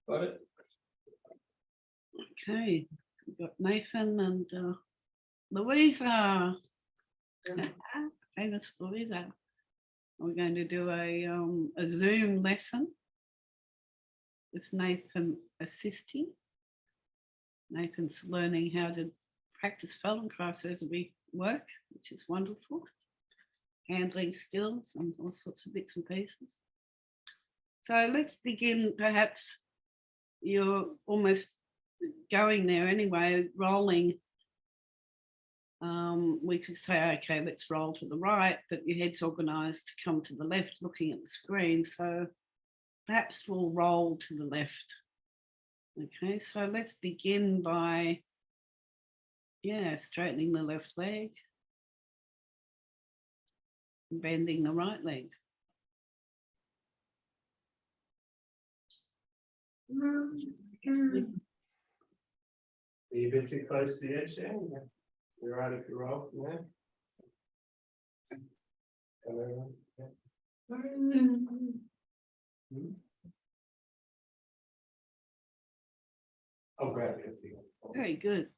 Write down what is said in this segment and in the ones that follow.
Got it. Okay, we've got Nathan and Louisa. Famous Louisa. We're going to do a Zoom lesson with Nathan assisting. Nathan's learning how to practice Feldenkrais as we work, which is wonderful. Handling skills and all sorts of bits and pieces. So let's begin. Perhaps you're almost going there anyway, rolling. We could say, okay, let's roll to the right, but your head's organised to come to the left looking at the screen. So perhaps we'll roll to the left. Okay, so let's begin by, straightening the left leg, bending the right leg. Are you a bit too close to the edge there? You're right if you roll from there. I'll grab it. Very good.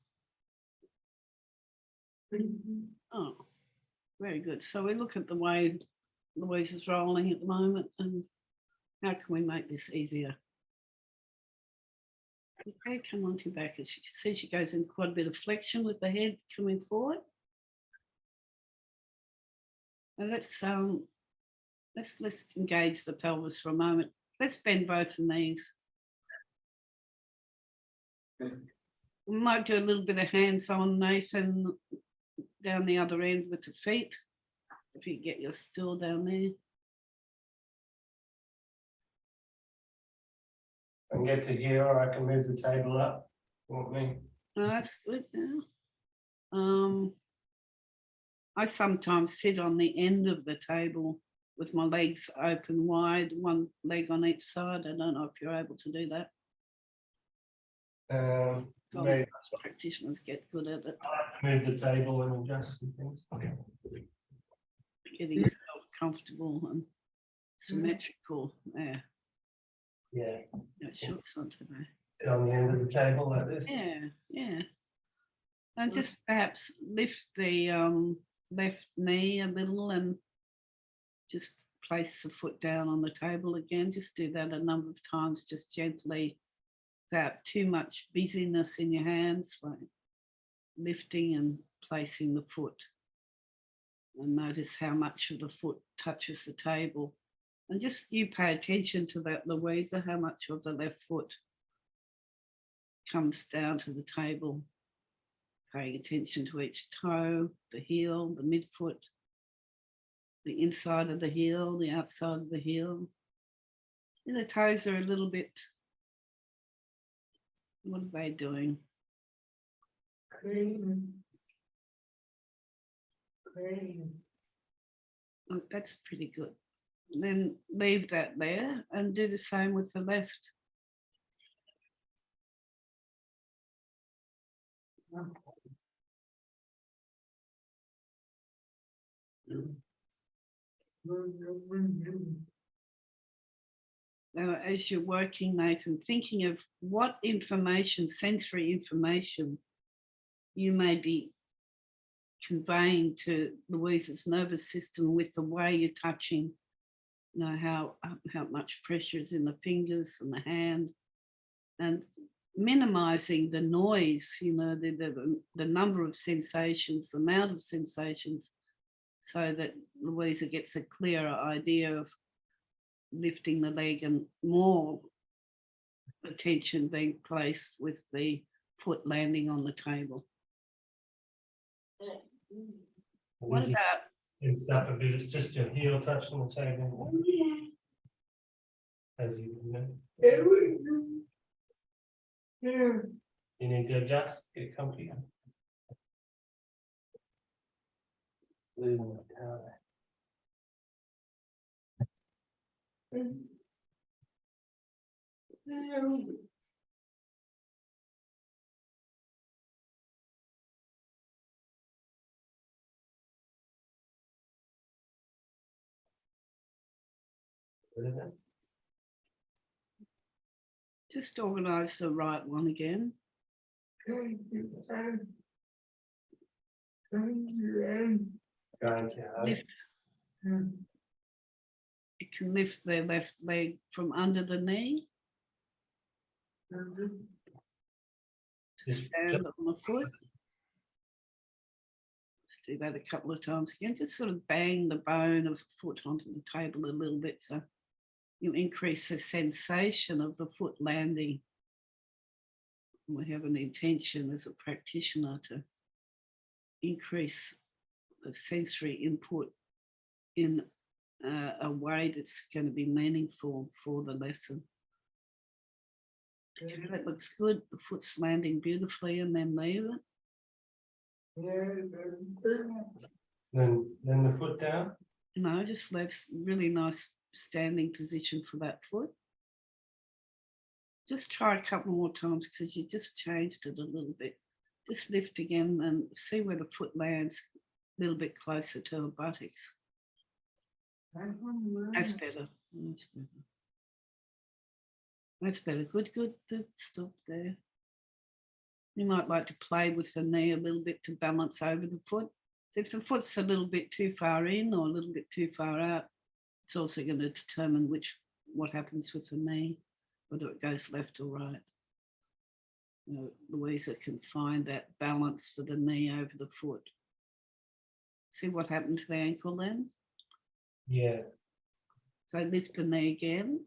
Oh, very good. So we look at the way Louise is rolling at the moment and how can we make this easier? Okay, come on to back. As you can see, she goes in quite a bit of flexion with the head coming forward. And let's engage the pelvis for a moment. Let's bend both the knees. We might do a little bit of hands-on, Nathan, down the other end with the feet. If you get your stool down there. I can get to here, or I can move the table up. You want me? Oh, that's good now. I sometimes sit on the end of the table with my legs open wide, one leg on each side. I don't know if you're able to do that. Maybe. Practitioners get good at it. I'll have to move the table and adjust the things. Okay. Getting yourself comfortable and symmetrical. Yeah. Shorts on today. Sit on the end of the table like this. Yeah. And just perhaps lift the left knee a little and just place the foot down on the table again. Just do that a number of times, just gently, without too much busyness in your hands, like lifting and placing the foot. And notice how much of the foot touches the table. And just you pay attention to that, Louisa, how much of the left foot comes down to the table. Paying attention to each toe, the heel, the midfoot, the inside of the heel, the outside of the heel. And the toes are a little bit, what are they doing? Oh, that's pretty good. And then leave that there and do the same with the left. Now, as you're working, Nathan, thinking of what information, sensory information, you may be conveying to Louisa's nervous system with the way you're touching, you know, how much pressure is in the fingers and the hand, and minimizing the noise, you know, the number of sensations, the amount of sensations, so that Louisa gets a clearer idea of lifting the leg and more attention being placed with the foot landing on the table. What about? It's up a bit, it's just your heel touching the table. As you know. You need to adjust, get comfy. Losing the power. Just organise the right one again. Lift. You can lift the left leg from under the knee. Stand on the foot. Let's do that a couple of times again. Just sort of bang the bone of the foot onto the table a little bit so you increase the sensation of the foot landing. We have an intention as a practitioner to increase the sensory input in a way that's going to be meaningful for the lesson. Okay, that looks good. The foot's landing beautifully, and then leave it. Then the foot down. No, just leave really nice standing position for that foot. Just try a couple more times because you just changed it a little bit. Just lift again and see where the foot lands a little bit closer to the buttocks. That's better. That's better. That's better. Good, good, good. Stop there. You might like to play with the knee a little bit to balance over the foot. So if the foot's a little bit too far in or a little bit too far out, it's also going to determine what happens with the knee, whether it goes left or right. Louisa can find that balance for the knee over the foot. See what happened to the ankle then? Yeah. So lift the knee again.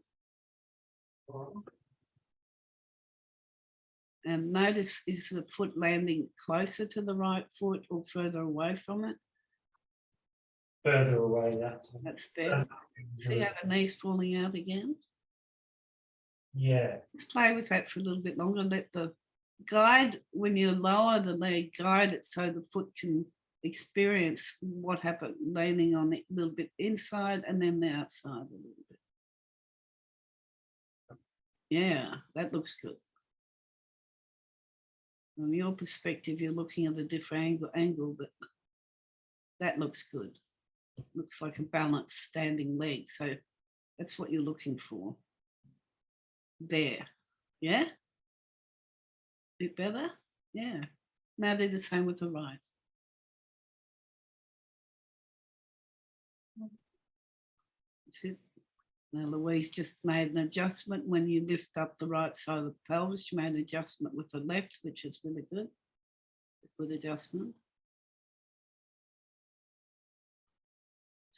And notice, is the foot landing closer to the right foot or further away from it? Further away, that's better. See how the knee's falling out again? Yeah. Let's play with that for a little bit longer. Let the guide, when you lower the leg, guide it so the foot can experience what happened, landing on it a little bit inside and then the outside a little bit. Yeah, that looks good. From your perspective, you're looking at a different angle, but that looks good. Looks like a balanced standing leg. So that's what you're looking for. There. Yeah? Bit better? Yeah. Now do the same with the right. That's it. Now Louise just made an adjustment when you lift up the right side of the pelvis. She made an adjustment with the left, which is really good. A good adjustment.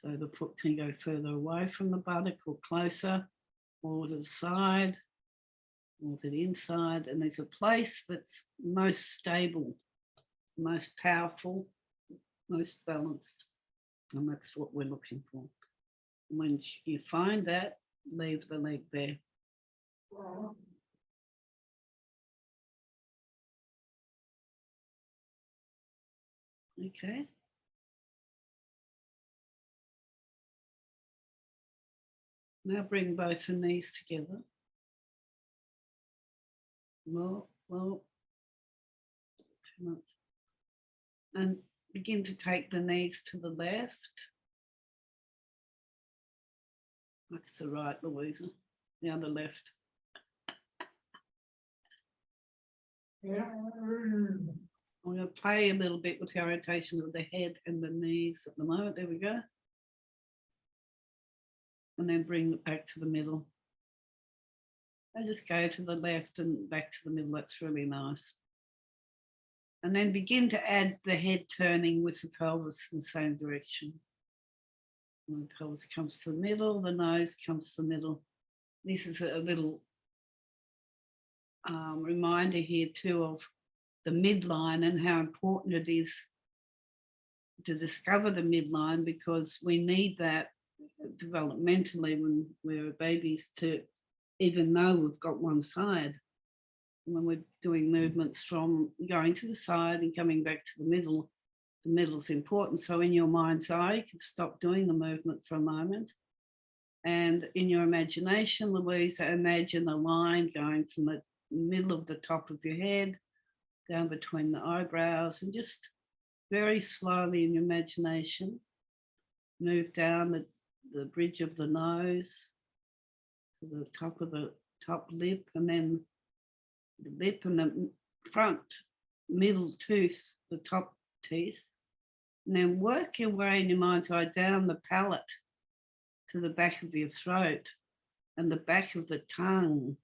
So the foot can go further away from the buttock or closer, or to the side, or to the inside. And there's a place that's most stable, most powerful, most balanced. And that's what we're looking for. When you find that, leave the leg there. Okay. Now bring both the knees together. Well, too much. And begin to take the knees to the left. That's the right, Louisa. The other left. Yeah. I'm going to play a little bit with the orientation of the head and the knees at the moment. There we go. And then bring it back to the middle. And just go to the left and back to the middle. That's really nice. And then begin to add the head turning with the pelvis in the same direction. And the pelvis comes to the middle, the nose comes to the middle. This is a little reminder here too of the midline and how important it is to discover the midline, because we need that developmentally when we're babies to even know we've got one side. When we're doing movements from going to the side and coming back to the middle is important. So in your mind's eye, you can stop doing the movement for a moment. And in your imagination, Louisa, imagine a line going from the middle of the top of your head down between the eyebrows, and just very slowly in your imagination, move down the bridge of the nose to the top of the top lip, and then the lip and the front middle tooth, the top teeth. And then work your way in your mind's eye down the palate to the back of your throat and the back of the tongue.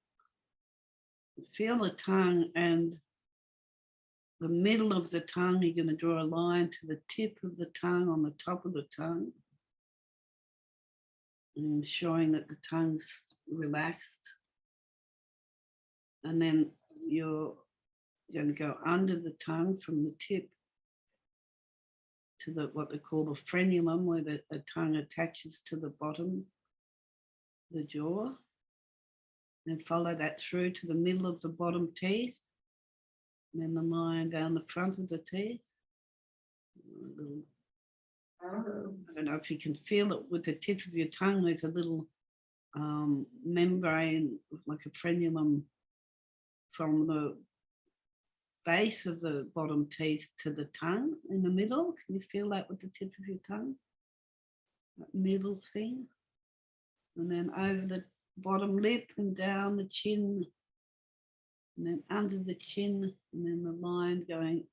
Feel the tongue and the middle of the tongue. You're going to draw a line to the tip of the tongue on the top of the tongue, and showing that the tongue's relaxed. And then you're going to go under the tongue from the tip to the what they call the frenulum, where the tongue attaches to the bottom of the jaw. And follow that through to the middle of the bottom teeth. And then the line down the front of the teeth. I don't know if you can feel it with the tip of your tongue. There's a little membrane, like a frenulum, from the base of the bottom teeth to the tongue in the middle. Can you feel that with the tip of your tongue? That middle thing. And then over the bottom lip and down the chin, and then under the chin, and then the line going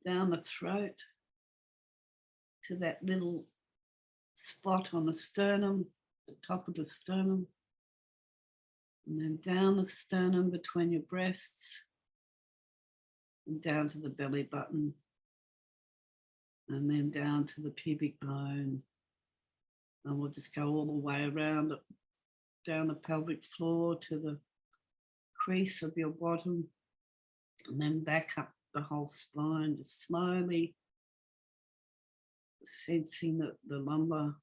down the throat to that little spot on the sternum, the top of the sternum, and then down the sternum between your breasts and down to the belly button, and then down to the pubic bone. And we'll just go all the way around it, down the pelvic floor to the crease of your bottom, and then back up the whole spine, just slowly sensing the lumbar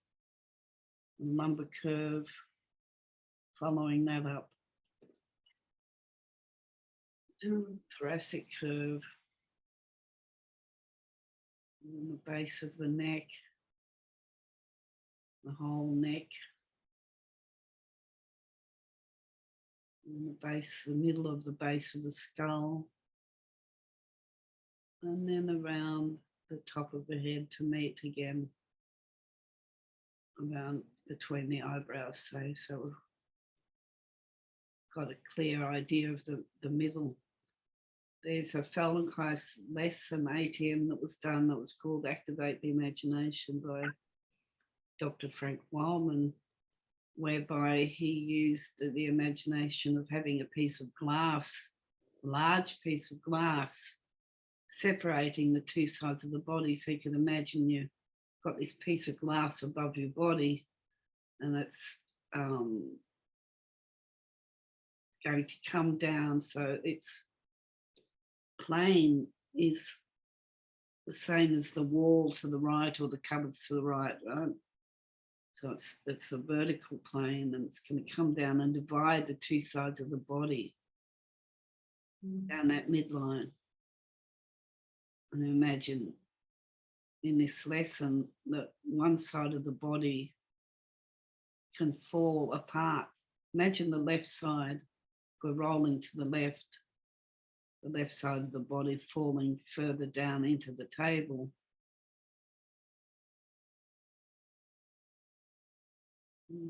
curve, following that up to the thoracic curve, and the base of the neck, the whole neck, and the base, the middle of the base of the skull, and then around the top of the head to meet again around between the eyebrows, say. So we've got a clear idea of the middle. There's a Feldenkrais lesson, ATM, that was done that was called Activate the Imagination by Dr. Frank Wildman, whereby he used the imagination of having a piece of glass, a large piece of glass, separating the two sides of the body. So you can imagine you've got this piece of glass above your body, and it's going to come down. So its plane is the same as the wall to the right or the cupboards to the right, right? So it's a vertical plane, and it's going to come down and divide the two sides of the body down that midline. And imagine in this lesson that one side of the body can fall apart. Imagine the left side, we're rolling to the left side of the body falling further down into the table.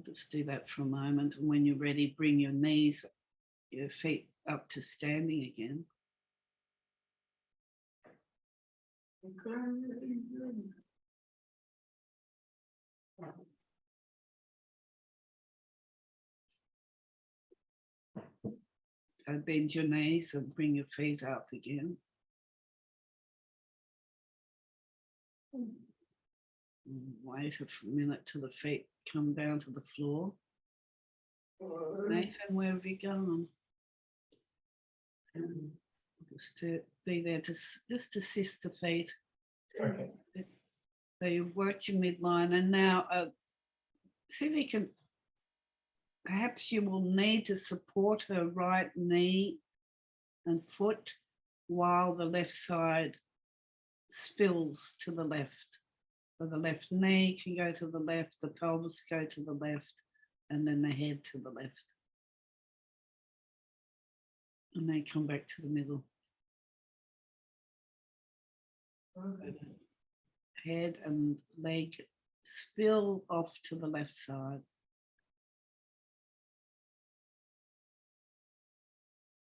Just do that for a moment, and when you're ready, bring your knees, your feet up to standing again. So bend your knees and bring your feet up again. And wait a minute till the feet come down to the floor. Nathan, where have you gone? Just to be there to just assist the feet. Okay. So you've worked your midline, and now see if you can, perhaps you will need to support her right knee and foot while the left side spills to the left. So the left knee can go to the left, the pelvis go to the left, and then the head to the left. And then come back to the middle. Head and leg spill off to the left side.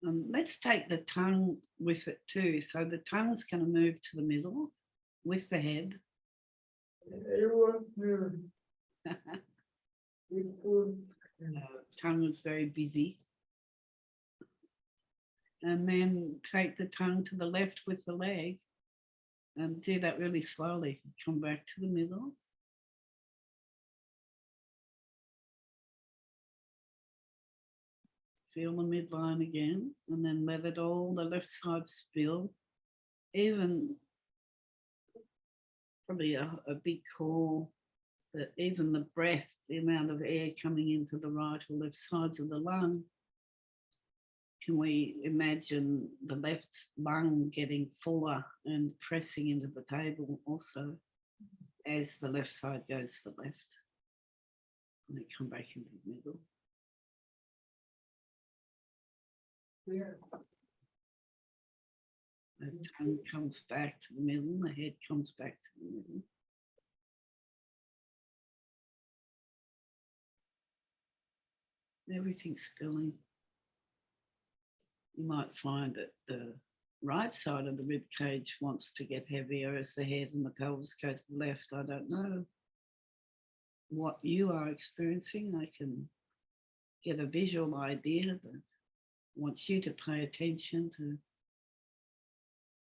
Let's take the tongue with it too. So the tongue's going to move to the middle with the head. Tongue is very busy. And then take the tongue to the left with the leg and do that really slowly. Come back to the middle. Feel the midline again, and then let it all, the left side spill. Even probably a big call, but even the breath, the amount of air coming into the right or left sides of the lung. Can we imagine the left lung getting fuller and pressing into the table also as the left side goes to the left? And then come back into the middle. The tongue comes back to the middle, the head comes back to the middle. Everything's spilling. You might find that the right side of the rib cage wants to get heavier as the head and the pelvis go to the left. I don't know what you are experiencing. I can get a visual idea, but I want you to pay attention to.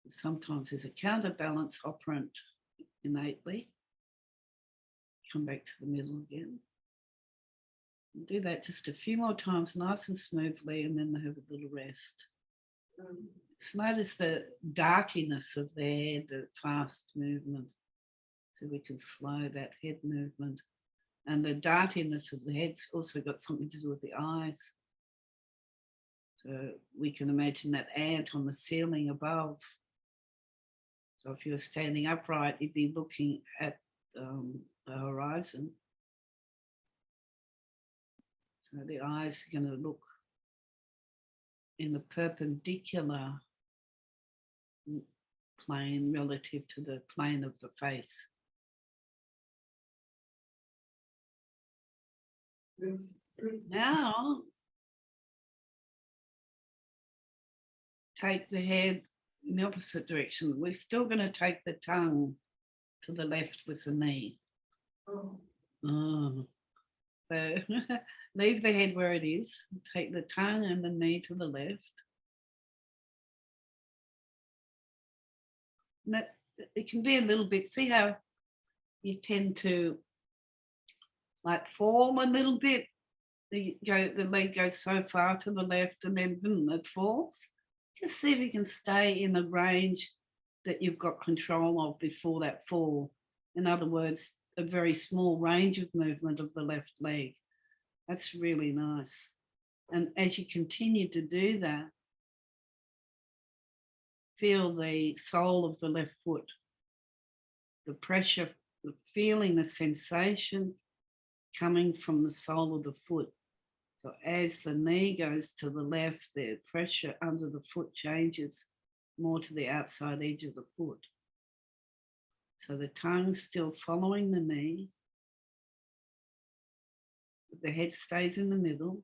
Sometimes there's a counterbalance operant innately. Come back to the middle again. Do that just a few more times, nice and smoothly, and then have a little rest. Just notice the dartiness of the head, the fast movement, so we can slow that head movement. And the dartiness of the head's also got something to do with the eyes. So we can imagine that ant on the ceiling above. So if you were standing upright, you'd be looking at the horizon. So the eyes are going to look in the perpendicular plane relative to the plane of the face. Now, take the head in the opposite direction. We're still going to take the tongue to the left with the knee. So leave the head where it is. Take the tongue and the knee to the left. And that's, it can be a little bit, see how you tend to like fall a little bit. The leg goes so far to the left and then boom, it falls. Just see if you can stay in the range that you've got control of before that fall. In other words, a very small range of movement of the left leg. That's really nice. And as you continue to do that, feel the sole of the left foot, the pressure, the feeling, the sensation coming from the sole of the foot. So as the knee goes to the left, the pressure under the foot changes more to the outside edge of the foot. So the tongue's still following the knee. The head stays in the middle.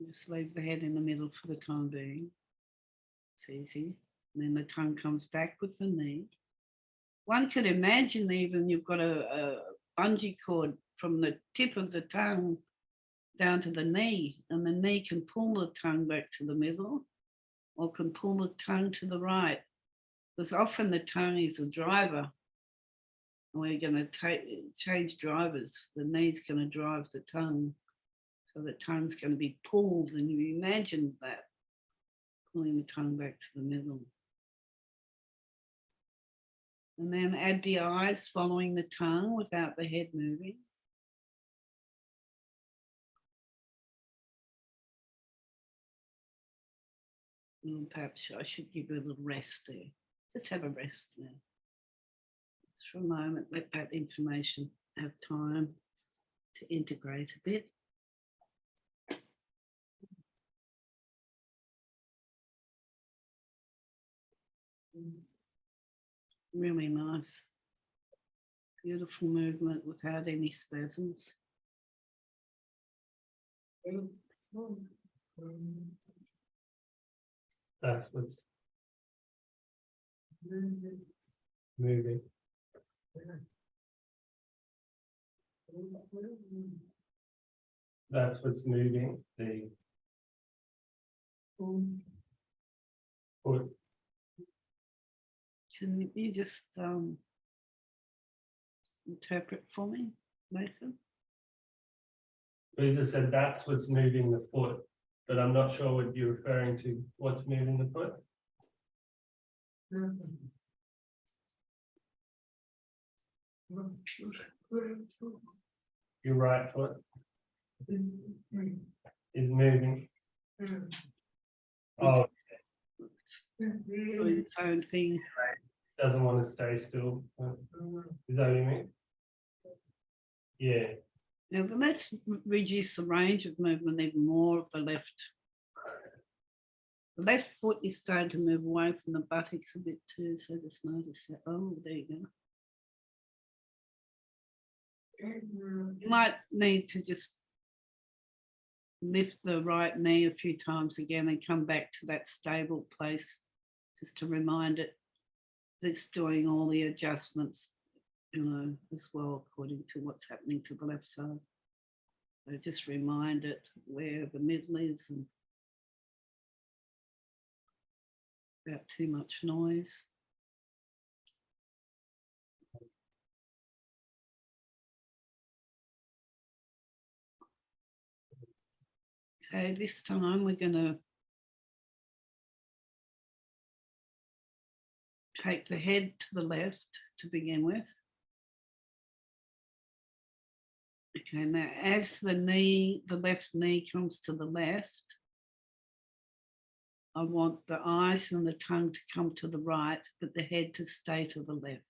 Just leave the head in the middle for the time being. It's easy. And then the tongue comes back with the knee. One could imagine even you've got a bungee cord from the tip of the tongue down to the knee, and the knee can pull the tongue back to the middle or can pull the tongue to the right. Because often the tongue is a driver. And we're going to change drivers. The knee's going to drive the tongue. So the tongue's going to be pulled, and you imagine that, pulling the tongue back to the middle. And then add the eyes following the tongue without the head moving. And perhaps I should give you a little rest there. Just have a rest there. Just for a moment, let that information have time to integrate a bit. Really nice. Beautiful movement without any spasms. That's what's moving. That's what's moving. The foot. Can you just interpret for me, Nathan? Louisa said that's what's moving the foot, but I'm not sure what you're referring to. What's moving the foot? Your right foot is moving. Oh, Doing its own thing. doesn't want to stay still. Is that what you mean? Yeah. Now let's reduce the range of movement even more of the left. The left foot is starting to move away from the buttocks a bit too, so just notice that. Oh, there you go. You might need to just lift the right knee a few times again and come back to that stable place, just to remind it that it's doing all the adjustments, as well, according to what's happening to the left side. So just remind it where the middle is and about too much noise. Okay, this time we're going to take the head to the left to begin with. Okay, now as the left knee comes to the left, I want the eyes and the tongue to come to the right, but the head to stay to the left.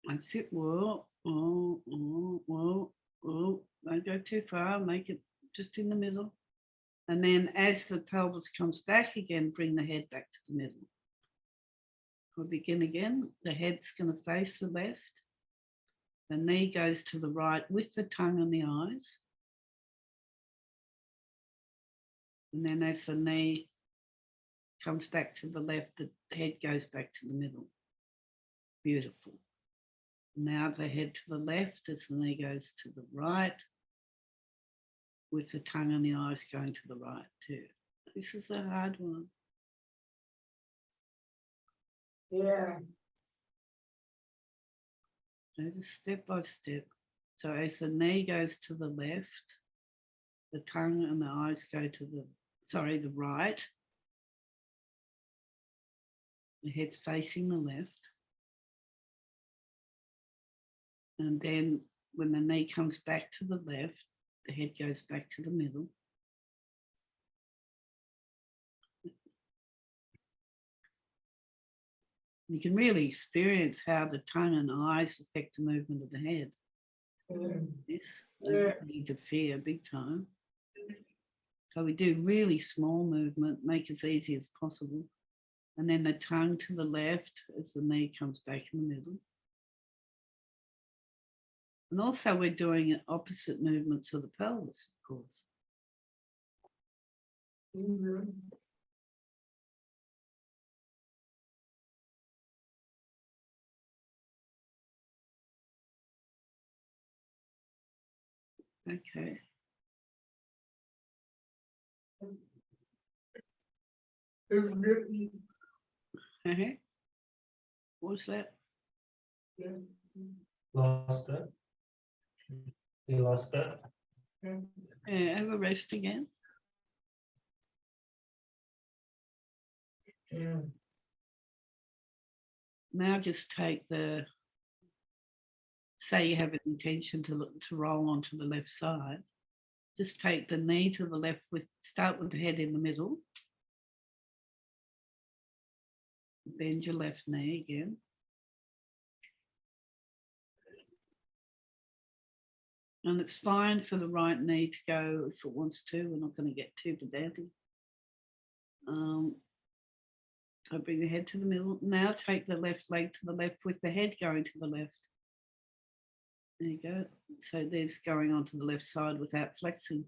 That's it. Whoa, oh, oh, whoa, oh, don't go too far, make it just in the middle. And then as the pelvis comes back again, bring the head back to the middle. We'll begin again. The head's going to face the left. The knee goes to the right with the tongue and the eyes. And then as the knee comes back to the left, the head goes back to the middle. Beautiful. Now the head to the left as the knee goes to the right, with the tongue and the eyes going to the right too. This is a hard one. Yeah. Just step by step. So as the knee goes to the left, the tongue and the eyes go to the right. The head's facing the left. And then when the knee comes back to the left, the head goes back to the middle. You can really experience how the tongue and eyes affect the movement of the head. Yes, they interfere big time. So we do really small movement, make it as easy as possible. And then the tongue to the left as the knee comes back in the middle. And also we're doing opposite movements of the pelvis, of course. Okay. What's that? Lost it. You lost it. Yeah, have a rest again. Now just take say you have an intention to roll onto the left side. Just take the knee to the left start with the head in the middle. Bend your left knee again. And it's fine for the right knee to go if it wants to. We're not going to get too pedantic. So bring the head to the middle. Now take the left leg to the left with the head going to the left. There you go. So there's going onto the left side without flexing.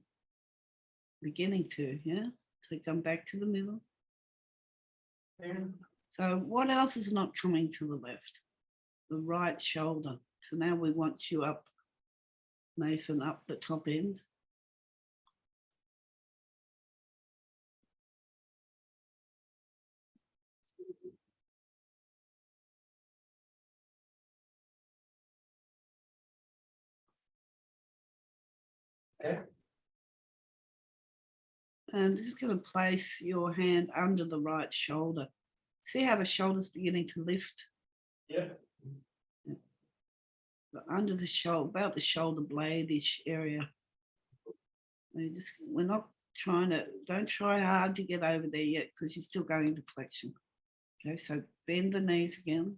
Beginning to, yeah. So come back to the middle. So what else is not coming to the left? The right shoulder. So now we want you up, Nathan, up the top end. Okay. And just going to place your hand under the right shoulder. See how the shoulder's beginning to lift? Yeah. But under the shoulder, about the shoulder blade-ish area. We're not trying to, don't try hard to get over there yet because you're still going into flexion. Okay, so bend the knees again.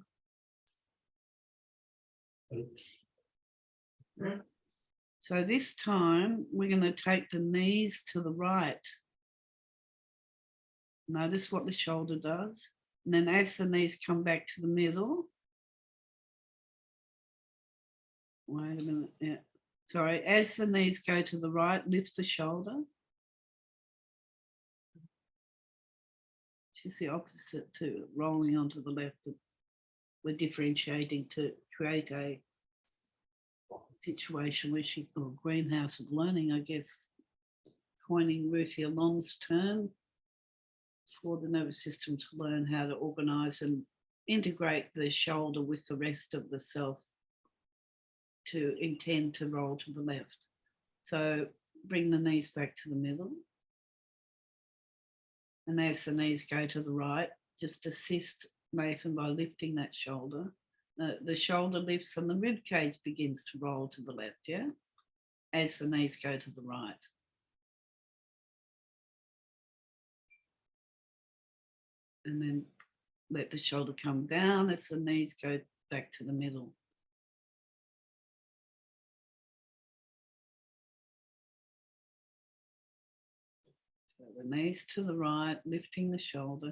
So this time we're going to take the knees to the right. Notice what the shoulder does. And then as the knees come back to the middle. Wait a minute. Yeah. Sorry. As the knees go to the right, lift the shoulder. Which is the opposite to rolling onto the left. But we're differentiating to create a situation where she, or greenhouse of learning, I guess, coining Ruthie Alon's term for the nervous system to learn how to organise and integrate the shoulder with the rest of the self to intend to roll to the left. So bring the knees back to the middle. And as the knees go to the right, just assist Nathan by lifting that shoulder. The shoulder lifts and the rib cage begins to roll to the left, yeah? As the knees go to the right. And then let the shoulder come down as the knees go back to the middle. So the knees to the right, lifting the shoulder.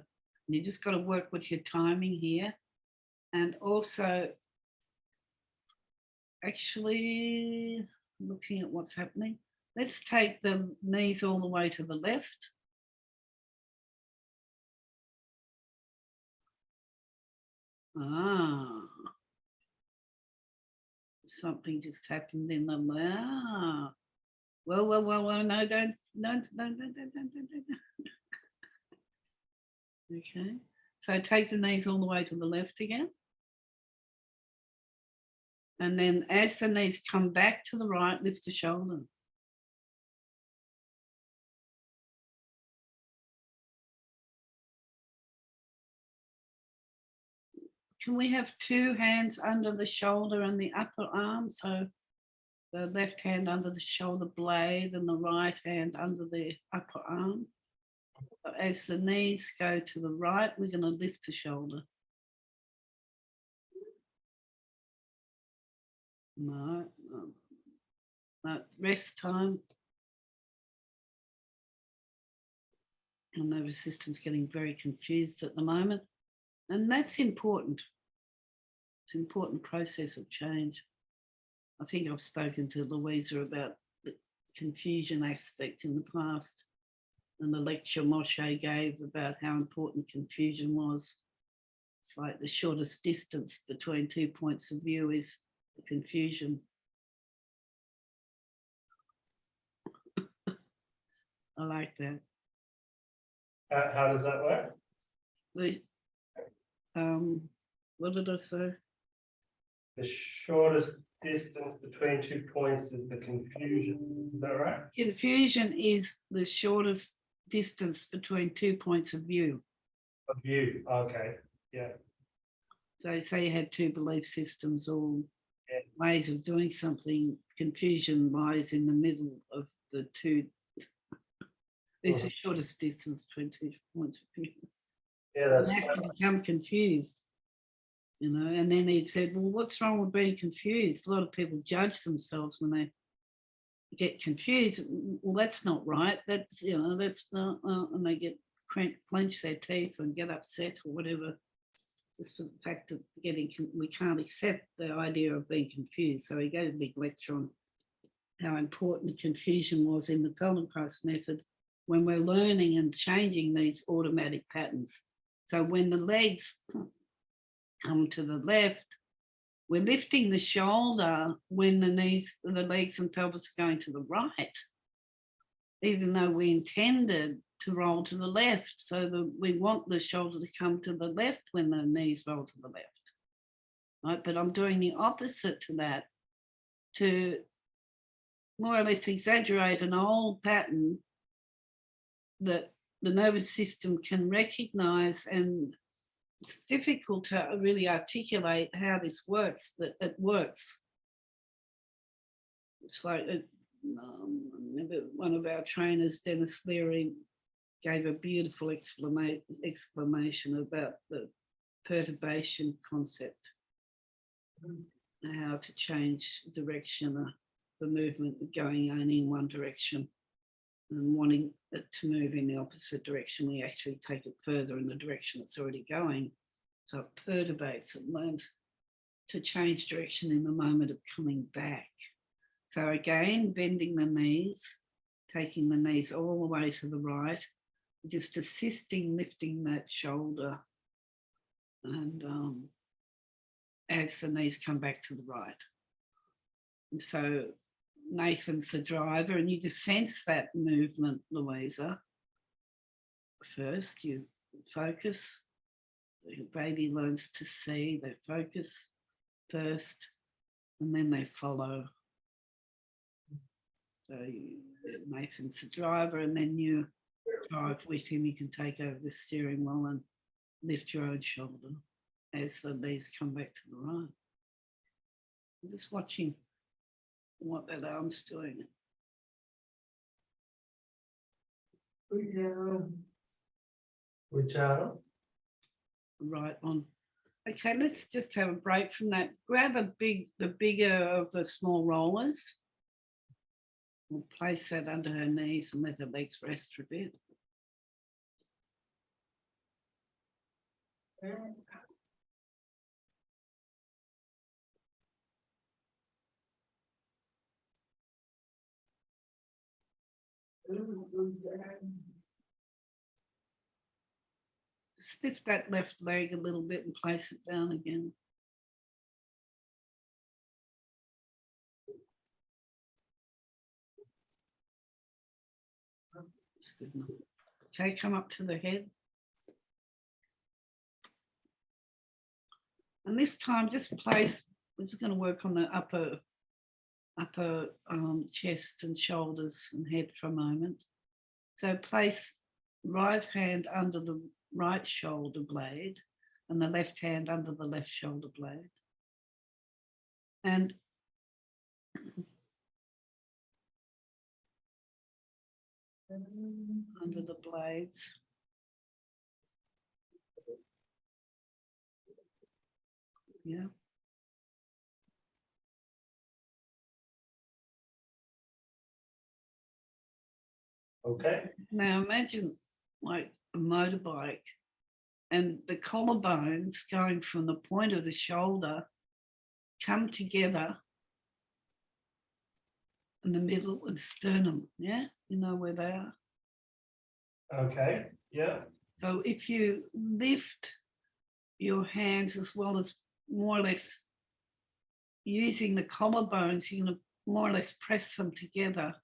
And you just got to work with your timing here. And also, actually, looking at what's happening, let's take the knees all the way to the left. Ah, something just happened in the well, no, don't. Okay, so take the knees all the way to the left again. And then as the knees come back to the right, lift the shoulder. Can we have two hands under the shoulder and the upper arm? So the left hand under the shoulder blade and the right hand under the upper arm. So as the knees go to the right, we're going to lift the shoulder. No, rest time. The nervous system's getting very confused at the moment. And that's important. It's an important process of change. I think I've spoken to Louisa about the confusion aspect in the past and the lecture Moshe gave about how important confusion was. It's like the shortest distance between 2 points of view is the confusion. I like that. How does that work? What did I say? The shortest distance between 2 points is the confusion. Is that right? Confusion is the shortest distance between 2 points of view. Of view. Okay. Yeah. So say you had two belief systems or ways of doing something, confusion lies in the middle of the two. It's the shortest distance between 2 points of view. Yeah, that's right. To become confused, you know, and then he said, well, what's wrong with being confused? A lot of people judge themselves when they get confused. Well, that's not right. That's, you know, that's not, and they get clench their teeth and get upset or whatever. just for the fact that we can't accept the idea of being confused. So he gave a big lecture on how important confusion was in the Feldenkrais method when we're learning and changing these automatic patterns. So when the legs come to the left, we're lifting the shoulder when the legs and pelvis are going to the right, even though we intended to roll to the left. So that we want the shoulder to come to the left when the knees roll to the left. Right? But I'm doing the opposite to that, to more or less exaggerate an old pattern that the nervous system can recognize, and it's difficult to really articulate how this works, but it works. It's like, I remember one of our trainers, Dennis Leary, gave a beautiful explanation about the perturbation concept, how to change direction, the movement going only in one direction, and wanting it to move in the opposite direction, we actually take it further in the direction it's already going. So it perturbates, it learns to change direction in the moment of coming back. So again, bending the knees, taking the knees all the way to the right, just assisting lifting that shoulder, and as the knees come back to the right. And so Nathan's the driver, and you just sense that movement, Louisa. First, you focus. The baby learns to see, they focus first, and then they follow. So Nathan's the driver, and then you drive with him. You can take over the steering wheel and lift your own shoulder as the knees come back to the right. I'm just watching what that arm's doing. Which arm? Right on. Okay, let's just have a break from that. Grab the bigger of the small rollers. We'll place that under her knees and let her legs rest for a bit. Just lift that left leg a little bit and place it down again. That's good enough. Okay, come up to the head. And this time just place, we're just going to work on the upper chest and shoulders and head for a moment. So place right hand under the right shoulder blade and the left hand under the left shoulder blade. And under the blades. Yeah. Okay. Now imagine like a motorbike and the collarbones going from the point of the shoulder come together in the middle of the sternum. Yeah, you know where they are. Okay. Yeah. So if you lift your hands as well as more or less using the collarbones, you're going to more or less press them together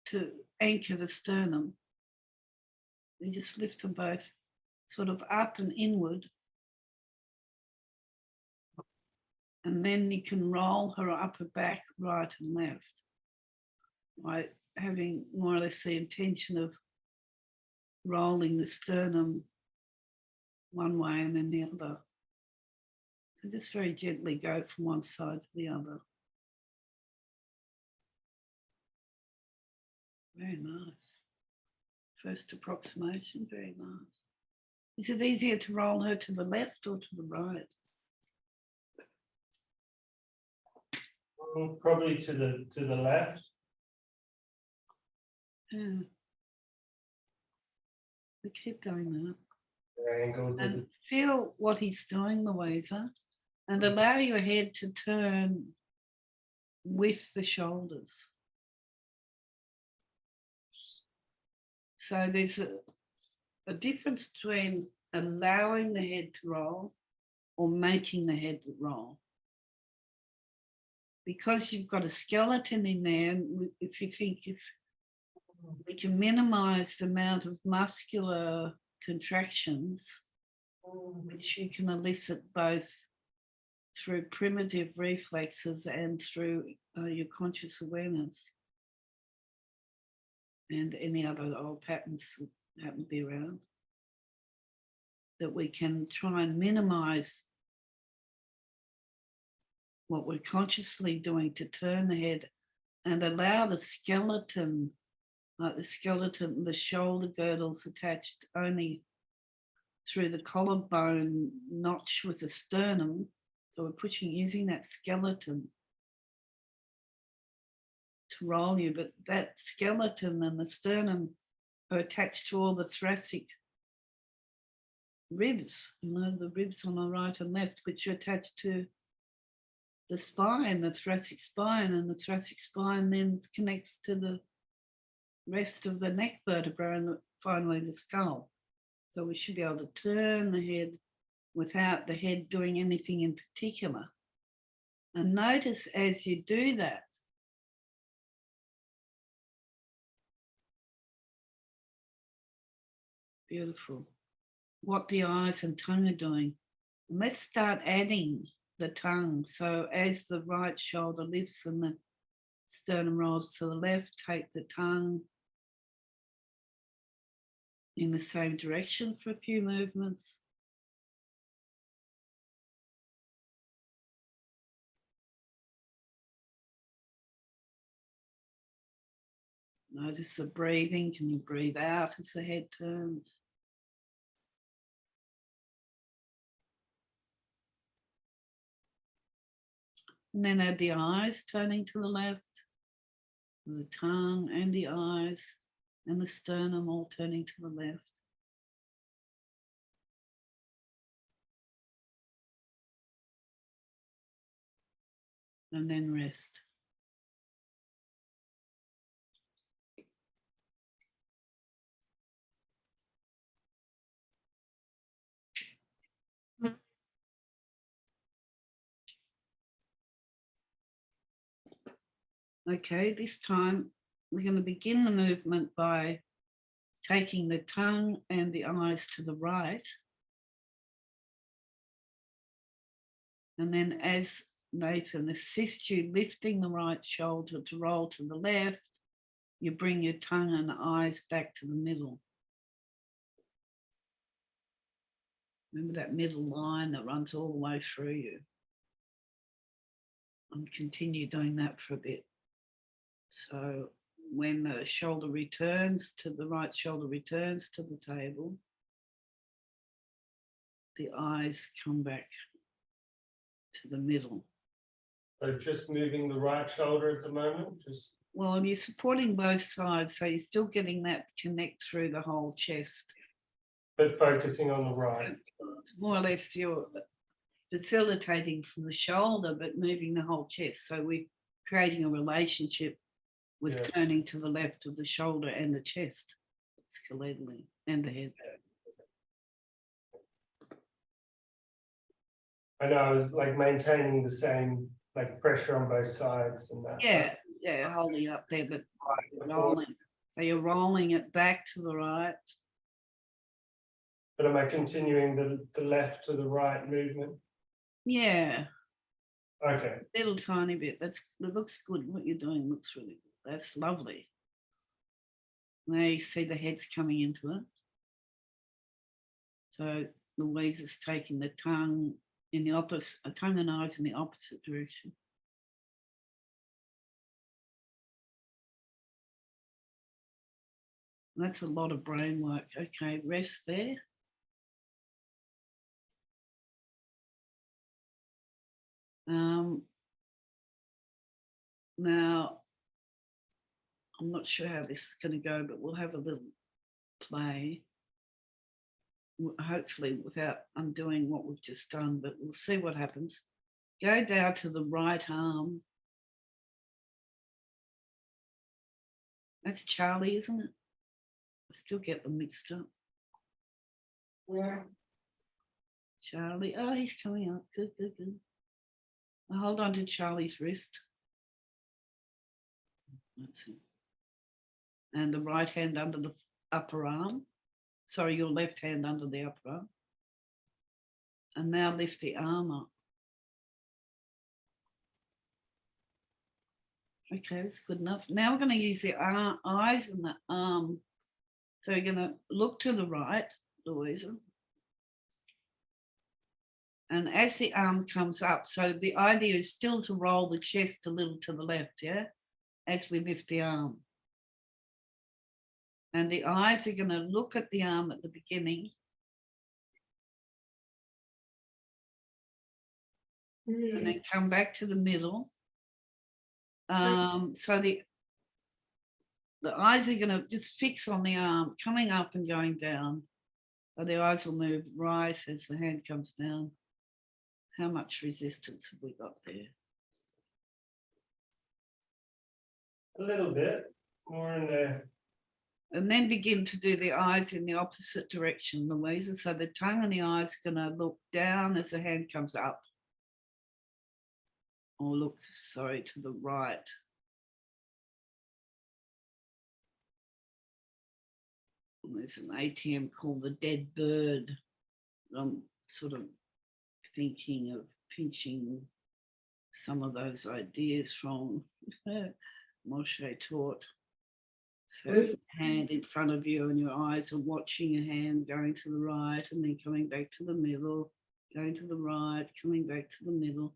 to anchor the sternum. You just lift them both sort of up and inward. And then you can roll her upper back right and left, right? Having more or less the intention of rolling the sternum one way and then the other. So just very gently go from one side to the other. Very nice. First approximation, very nice. Is it easier to roll her to the left or to the right? Probably to the left. Yeah. We keep going now. Angle, does And it? feel what he's doing, Louisa, and allow your head to turn with the shoulders. So there's a difference between allowing the head to roll or making the head roll. Because you've got a skeleton in there, and if you think if we can minimize the amount of muscular contractions, which you can elicit both through primitive reflexes and through your conscious awareness and any other old patterns that happen to be around, that we can try and minimize what we're consciously doing to turn the head and allow the skeleton, like the shoulder girdles attached only through the collarbone notch with the sternum. So we're using that skeleton to roll you, but that skeleton and the sternum are attached to all the thoracic ribs, the ribs on the right and left, which are attached to the spine, the thoracic spine, and the thoracic spine then connects to the rest of the neck vertebra and finally the skull. So we should be able to turn the head without the head doing anything in particular. And notice as you do that, beautiful, what the eyes and tongue are doing. And let's start adding the tongue. So as the right shoulder lifts and the sternum rolls to the left, take the tongue in the same direction for a few movements. Notice the breathing. Can you breathe out as the head turns? And then add the eyes turning to the left, the tongue and the eyes and the sternum all turning to the left. And then rest. Okay, this time we're going to begin the movement by taking the tongue and the eyes to the right. And then as Nathan assists you lifting the right shoulder to roll to the left, you bring your tongue and eyes back to the middle. Remember that middle line that runs all the way through you. And continue doing that for a bit. So when the shoulder returns to the right shoulder returns to the table, the eyes come back to the middle. So just moving the right shoulder at the moment, just. Well, you're supporting both sides, so you're still getting that connect through the whole chest. But focusing on the right. It's more or less you're facilitating from the shoulder, but moving the whole chest. So we're creating a relationship with turning to the left of the shoulder and the chest, skeletally, and the head. I know, I was like maintaining the same like pressure on both sides and that. Yeah, holding up there, but rolling. So you're rolling it back to the right. But am I continuing the left to the right movement? Yeah. Okay. Little tiny bit. That looks good. What you're doing looks really good. That's lovely. Now you see the head's coming into it. So Louisa's taking the tongue in the opposite, tongue and eyes in the opposite direction. That's a lot of brain work. Okay, rest there. Now, I'm not sure how this is going to go, but we'll have a little play. hopefully without undoing what we've just done, but we'll see what happens. Go down to the right arm. That's Charlie, isn't it? I still get them mixed up. Yeah. Charlie, oh, he's coming up. Good, good, good. I'll hold on to Charlie's wrist. That's it. And the right hand under the upper arm. Sorry, your left hand under the upper arm. And now lift the arm up. Okay, that's good enough. Now we're going to use the eyes and the arm. So we're going to look to the right, Louisa. And as the arm comes up, so the idea is still to roll the chest a little to the left, yeah? As we lift the arm. And the eyes are going to look at the arm at the beginning. And then come back to the middle. So the eyes are going to just fix on the arm, coming up and going down. So the eyes will move right as the hand comes down. How much resistance have we got there? A little bit more in there. And then begin to do the eyes in the opposite direction, Louisa. So the tongue and the eyes are going to look down as the hand comes up. Or look, sorry, to the right. There's an ATM called the dead bird. I'm sort of thinking of pinching some of those ideas from Moshe taught. So hand in front of you and your eyes are watching your hand going to the right and then coming back to the middle, going to the right, coming back to the middle.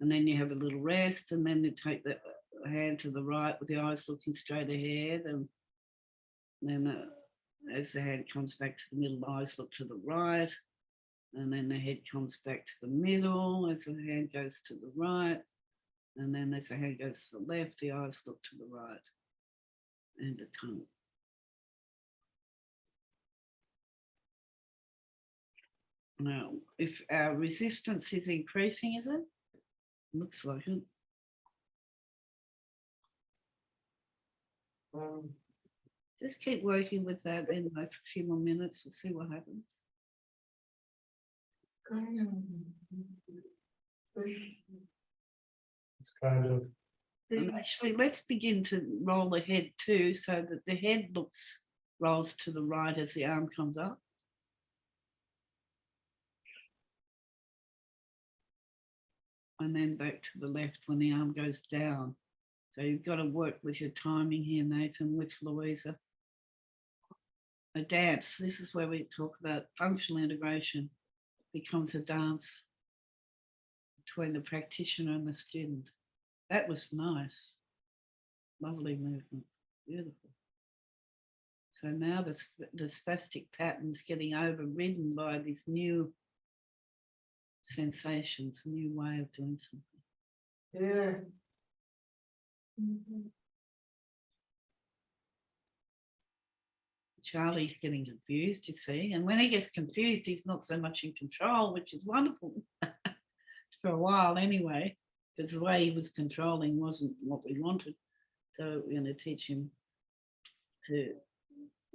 And then you have a little rest and then you take the hand to the right with the eyes looking straight ahead. And then as the hand comes back to the middle, the eyes look to the right. And then the head comes back to the middle as the hand goes to the right. And then as the hand goes to the left, the eyes look to the right. And the tongue. Now, if our resistance is increasing, is it? Looks like it. Just keep working with that in like a few more minutes. We'll see what happens. It's kind of. And actually, let's begin to roll the head too, so that the head rolls to the right as the arm comes up. And then back to the left when the arm goes down. So you've got to work with your timing here, Nathan, with Louisa. A dance, this is where we talk about functional integration. Becomes a dance between the practitioner and the student. That was nice. Lovely movement. Beautiful. So now the spastic pattern's getting overridden by these new sensations, a new way of doing something. Yeah. Charlie's getting confused, you see, and when he gets confused, he's not so much in control, which is wonderful for a while anyway, because the way he was controlling wasn't what we wanted. So we're going to teach him to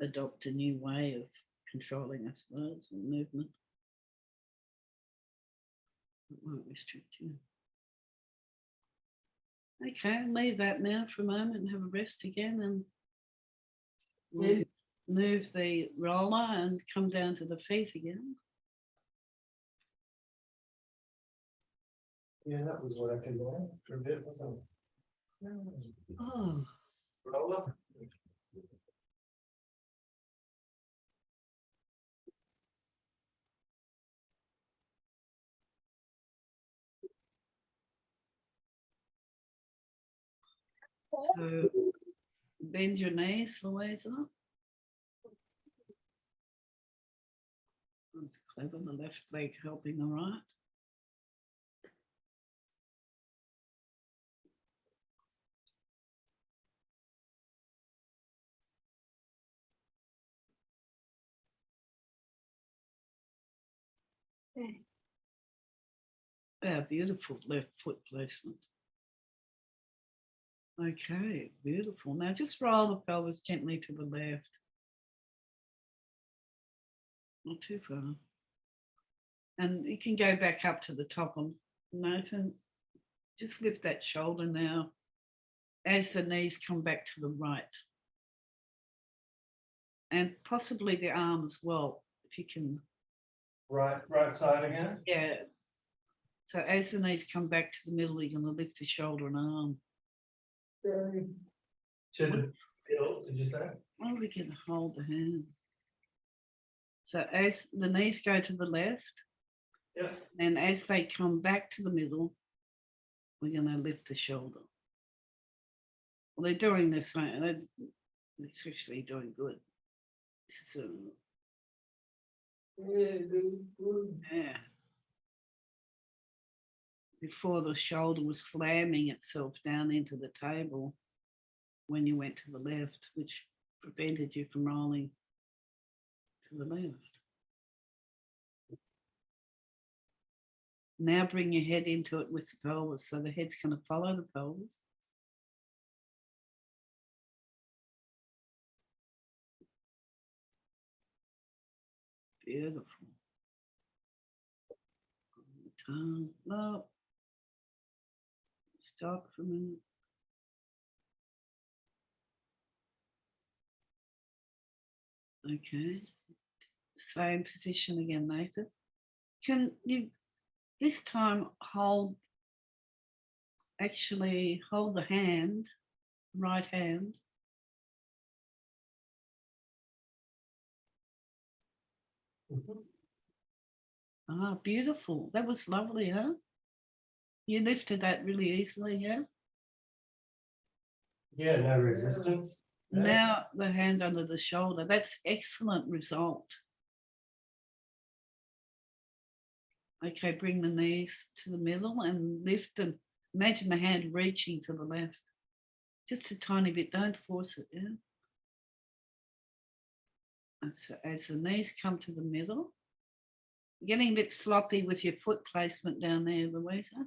adopt a new way of controlling, I suppose, and movement. It won't restrict you. Okay, leave that now for a moment and have a rest again, and we'll move the roller and come down to the feet again. Yeah, that was what I could do for a bit, wasn't it? Oh, Roll up. so bend your knees, Louisa. That's clever, the left leg helping the right. Yeah, beautiful left foot placement. Okay, beautiful. Now just roll the pelvis gently to the left. Not too far. And you can go back up to the top on Nathan. Just lift that shoulder now as the knees come back to the right. And possibly the arm as well, if you can. Right side again. Yeah. So as the knees come back to the middle, you're going to lift the shoulder and arm. To the middle, did you say? Well, we can hold the hand. So as the knees go to the left, Yep. and as they come back to the middle, we're going to lift the shoulder. Well, they're doing the same. They're actually doing good. So, yeah. Before the shoulder was slamming itself down into the table when you went to the left, which prevented you from rolling to the left. Now bring your head into it with the pelvis, so the head's going to follow the pelvis. Beautiful. No. Stop for a minute. Okay. Same position again, Nathan. Can you this time actually hold the hand, right hand. Ah, beautiful. That was lovely, huh? You lifted that really easily, yeah? Yeah, no resistance. No. Now the hand under the shoulder. That's excellent result. Okay, bring the knees to the middle and lift them. Imagine the hand reaching to the left. Just a tiny bit, don't force it, yeah? And so as the knees come to the middle, you're getting a bit sloppy with your foot placement down there, Louisa.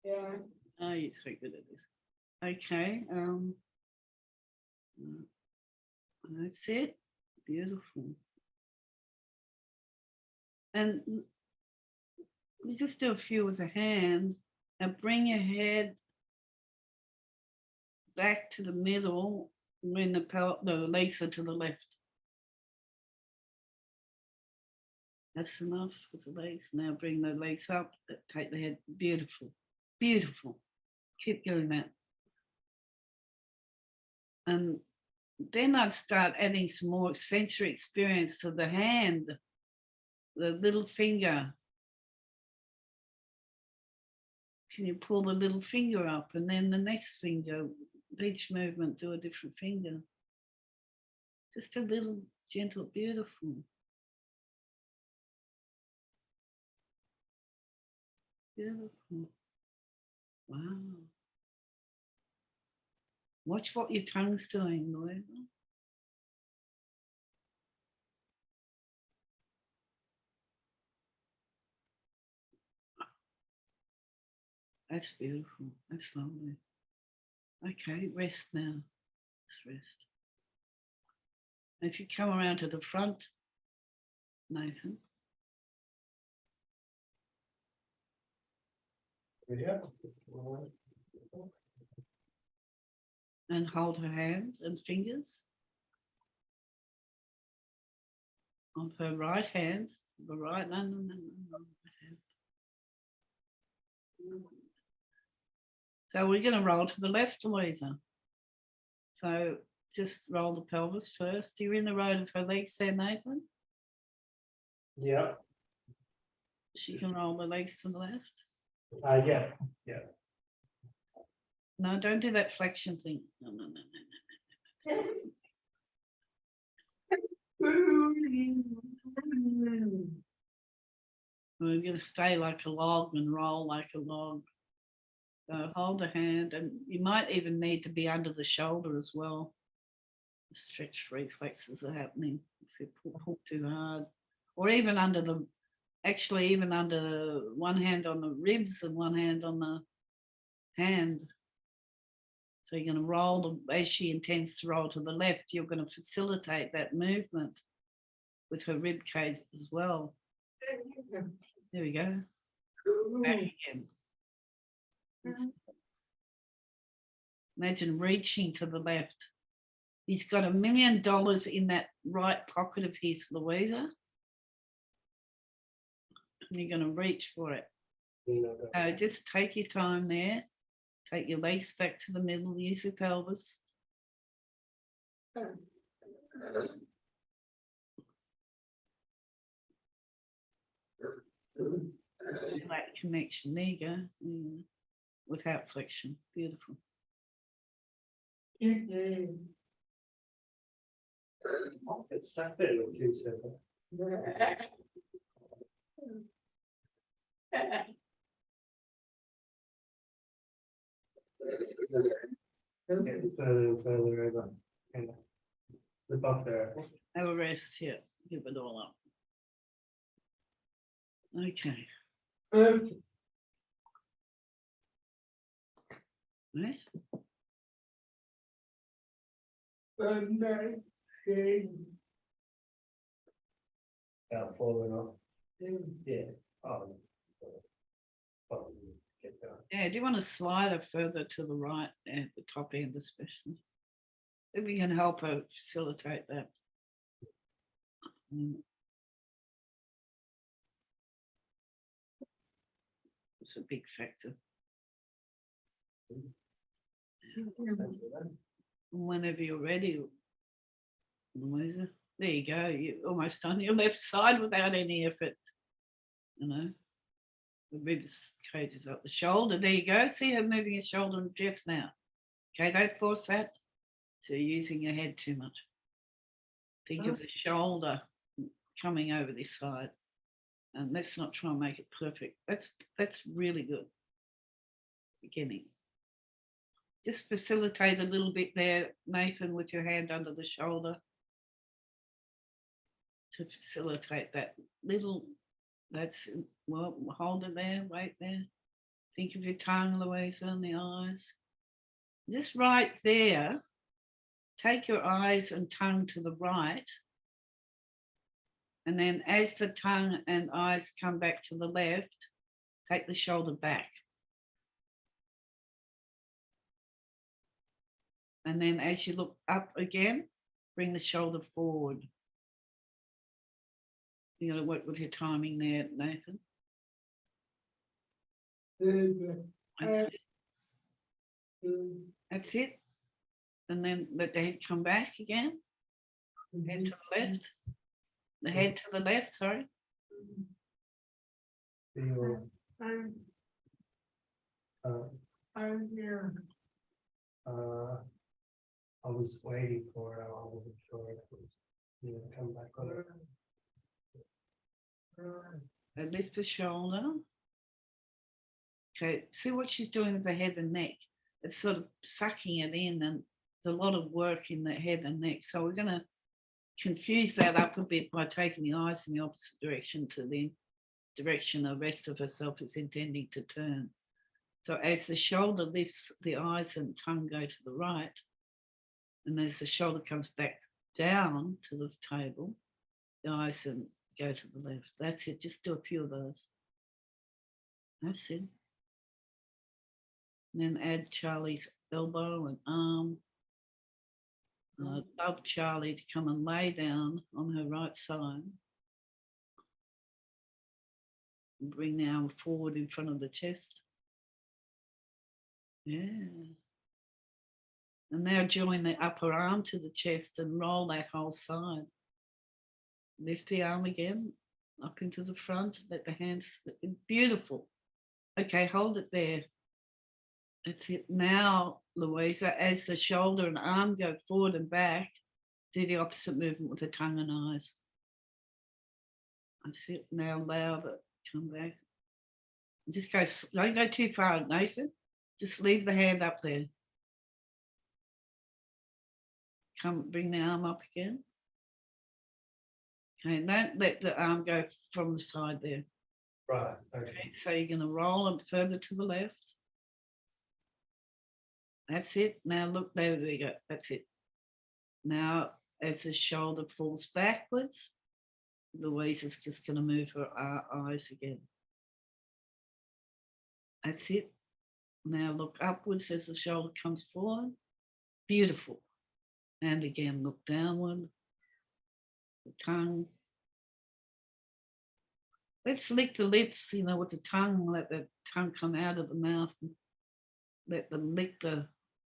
Yeah. Oh, you're so good at this. Okay. That's it. Beautiful. And we just do a few with the hand and bring your head back to the middle when the legs are to the left. That's enough with the legs. Now bring the legs up, take the head. Beautiful. Beautiful. Keep doing that. And then I'd start adding some more sensory experience to the hand, the little finger. Can you pull the little finger up and then the next finger, each movement, do a different finger. Just a little gentle, beautiful. Beautiful. Wow. Watch what your tongue's doing, Louisa. That's beautiful. That's lovely. Okay, rest now. Just rest. And if you come around to the front, Nathan. Yeah. And hold her hand and fingers on her right hand. The right, no, right hand. So we're going to roll to the left, Louisa. So just roll the pelvis first. You're in the road of her legs there, Nathan. Yeah. She can roll the legs to the left. Yeah. No, don't do that flexion thing. No. We're going to stay like a log and roll like a log. So hold the hand, and you might even need to be under the shoulder as well. The stretch reflexes are happening if you pull too hard. or even under the, actually even under one hand on the ribs and one hand on the hand. So you're going to roll, as she intends to roll to the left, you're going to facilitate that movement with her rib cage as well. There we go. Back again. Imagine reaching to the left. He's got $1 million in that right pocket of his, Louisa. And you're going to reach for it. So just take your time there. Take your legs back to the middle, use your pelvis. That connection, there you go. Without flexion, beautiful. It's stuck there, what you said. Get further and further over. And the buff there. Have a rest here. Give it all up. Okay. Right. Falling off. Yeah. Oh. Yeah, do you want to slide her further to the right at the top end especially? If we can help her facilitate that. It's a big factor. Whenever you're ready, Louisa, there you go. You're almost on your left side without any effort. You know, the ribs cages up the shoulder. There you go. See her moving your shoulder and chest now. Okay, don't force that. So you're using your head too much. Think of the shoulder coming over this side. And let's not try and make it perfect. That's really good. Beginning. Just facilitate a little bit there, Nathan, with your hand under the shoulder to facilitate that little. That's, well, hold it there, wait there. Think of your tongue, Louisa, and the eyes. Just right there, take your eyes and tongue to the right. And then as the tongue and eyes come back to the left, take the shoulder back. And then as you look up again, bring the shoulder forward. You got to work with your timing there, Nathan. That's it. That's it. And then let the head come back again. Head to the left. The head to the left, sorry. I was waiting for it. I wasn't sure if it was come back on it. And lift the shoulder. Okay, see what she's doing with the head and neck. It's sort of sucking it in, and there's a lot of work in the head and neck. So we're going to confuse that up a bit by taking the eyes in the opposite direction to the direction the rest of herself is intending to turn. So as the shoulder lifts, the eyes and tongue go to the right. And as the shoulder comes back down to the table, the eyes and go to the left. That's it. Just do a few of those. That's it. And then add Charlie's elbow and arm. I'd love Charlie to come and lay down on her right side. And bring the arm forward in front of the chest. Yeah. And now join the upper arm to the chest and roll that whole side. Lift the arm again up into the front. Let the hands, beautiful. Okay, hold it there. That's it. Now, Louisa, as the shoulder and arm go forward and back, do the opposite movement with the tongue and eyes. That's it. Now allow it. Come back. Just go, don't go too far, Nathan. Just leave the hand up there. Come, bring the arm up again. Okay, don't let the arm go from the side there. Right, okay. Okay, so you're going to roll it further to the left. That's it. Now look, there we go. That's it. Now, as the shoulder falls backwards, Louisa's just going to move her eyes again. That's it. Now look upwards as the shoulder comes forward. Beautiful. And again, look downward. The tongue. Let's lick the lips, you know, with the tongue. Let the tongue come out of the mouth. And let them lick the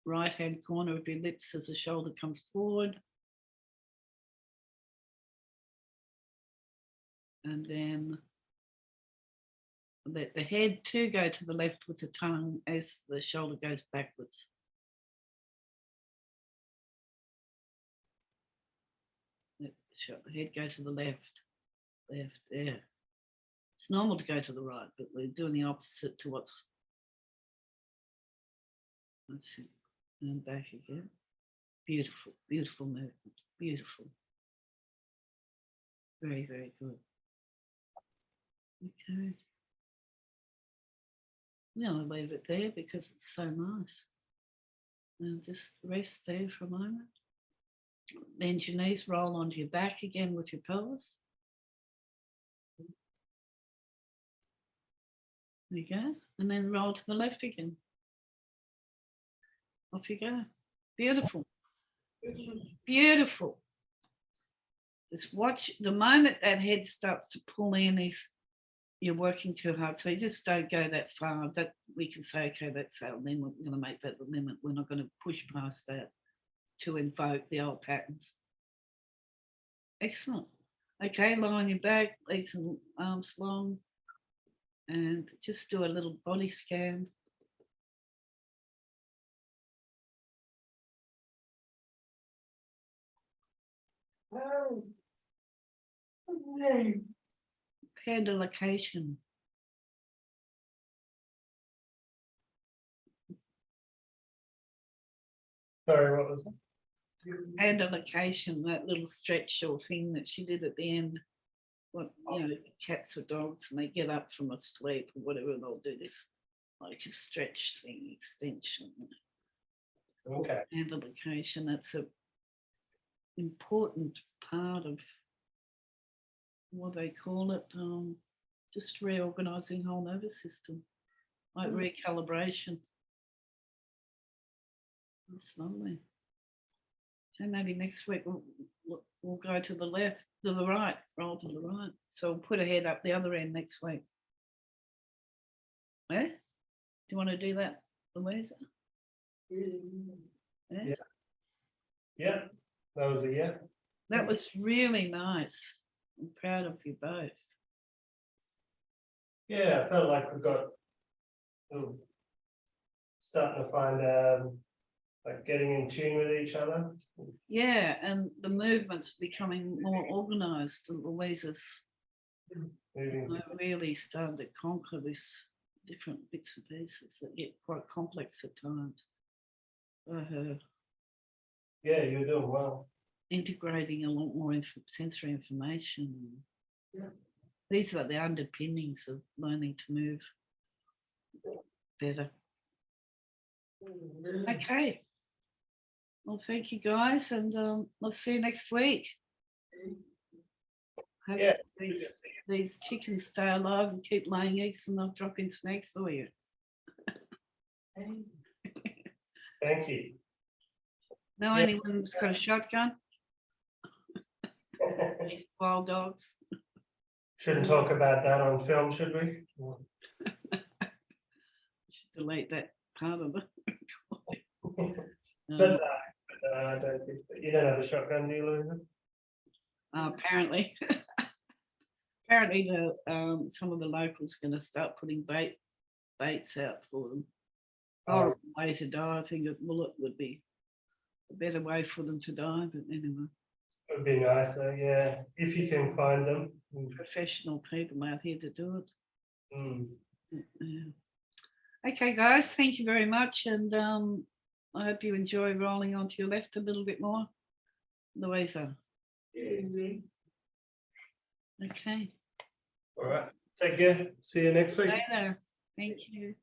right-hand corner of your lips as the shoulder comes forward. And then let the head too go to the left with the tongue as the shoulder goes backwards. Let the head go to the left, there. It's normal to go to the right, but we're doing the opposite to what's. That's it. And back again. Beautiful, beautiful movement. Beautiful. Very, very good. Okay. Yeah, I'll leave it there because it's so nice. And just rest there for a moment. Bend your knees, roll onto your back again with your pelvis. There you go. And then roll to the left again. Off you go. Beautiful. Beautiful. Just watch the moment that head starts to pull in is you're working too hard. So you just don't go that far. That we can say, okay, that's our limit. We're going to make that the limit. We're not going to push past that to invoke the old patterns. Excellent. Okay, lie on your back, legs and arms long, and just do a little body scan. Pendulication. Sorry, what was that? Pendulication, that little stretch or thing that she did at the end. What, you know, cats or dogs, and they get up from a sleep or whatever, and they'll do this like a stretch thing, extension. Okay. Pendulication, that's a important part of what they call it, just reorganizing the whole nervous system, like recalibration. That's lovely. So maybe next week we'll go to the left, to the right, roll to the right. So we'll put a head up the other end next week. Eh? Do you want to do that, Louisa? Yeah. Yeah, that was a yeah. That was really nice. I'm proud of you both. Yeah, I felt like we've got starting to find like getting in tune with each other. Yeah, and the movement's becoming more organised. Louisa's Moving. really starting to conquer this different bits and pieces that get quite complex at times. Yeah, you're doing well. Integrating a lot more sensory information. Yeah. These are the underpinnings of learning to move better. Okay. Well, thank you guys, and I'll see you next week. Hope Yeah. these chickens stay alive and keep laying eggs, and I'll drop in some eggs for you. Thank you. Know Yeah. anyone who's got a shotgun? These wild dogs. Shouldn't talk about that on film, should we? Should delete that part of it. But I don't think you don't have a shotgun, do you, Louisa? Apparently, apparently some of the locals are going to start putting baits out for them. Horrible way to die. I think a bullet would be a better way for them to die. But anyway, It would be nice, though. Yeah, if you can find them. professional people out here to do it. Mm. Yeah. Okay, guys, thank you very much, and I hope you enjoy rolling onto your left a little bit more. Louisa. Okay, All right. Take care. See you next week. later. Thank you.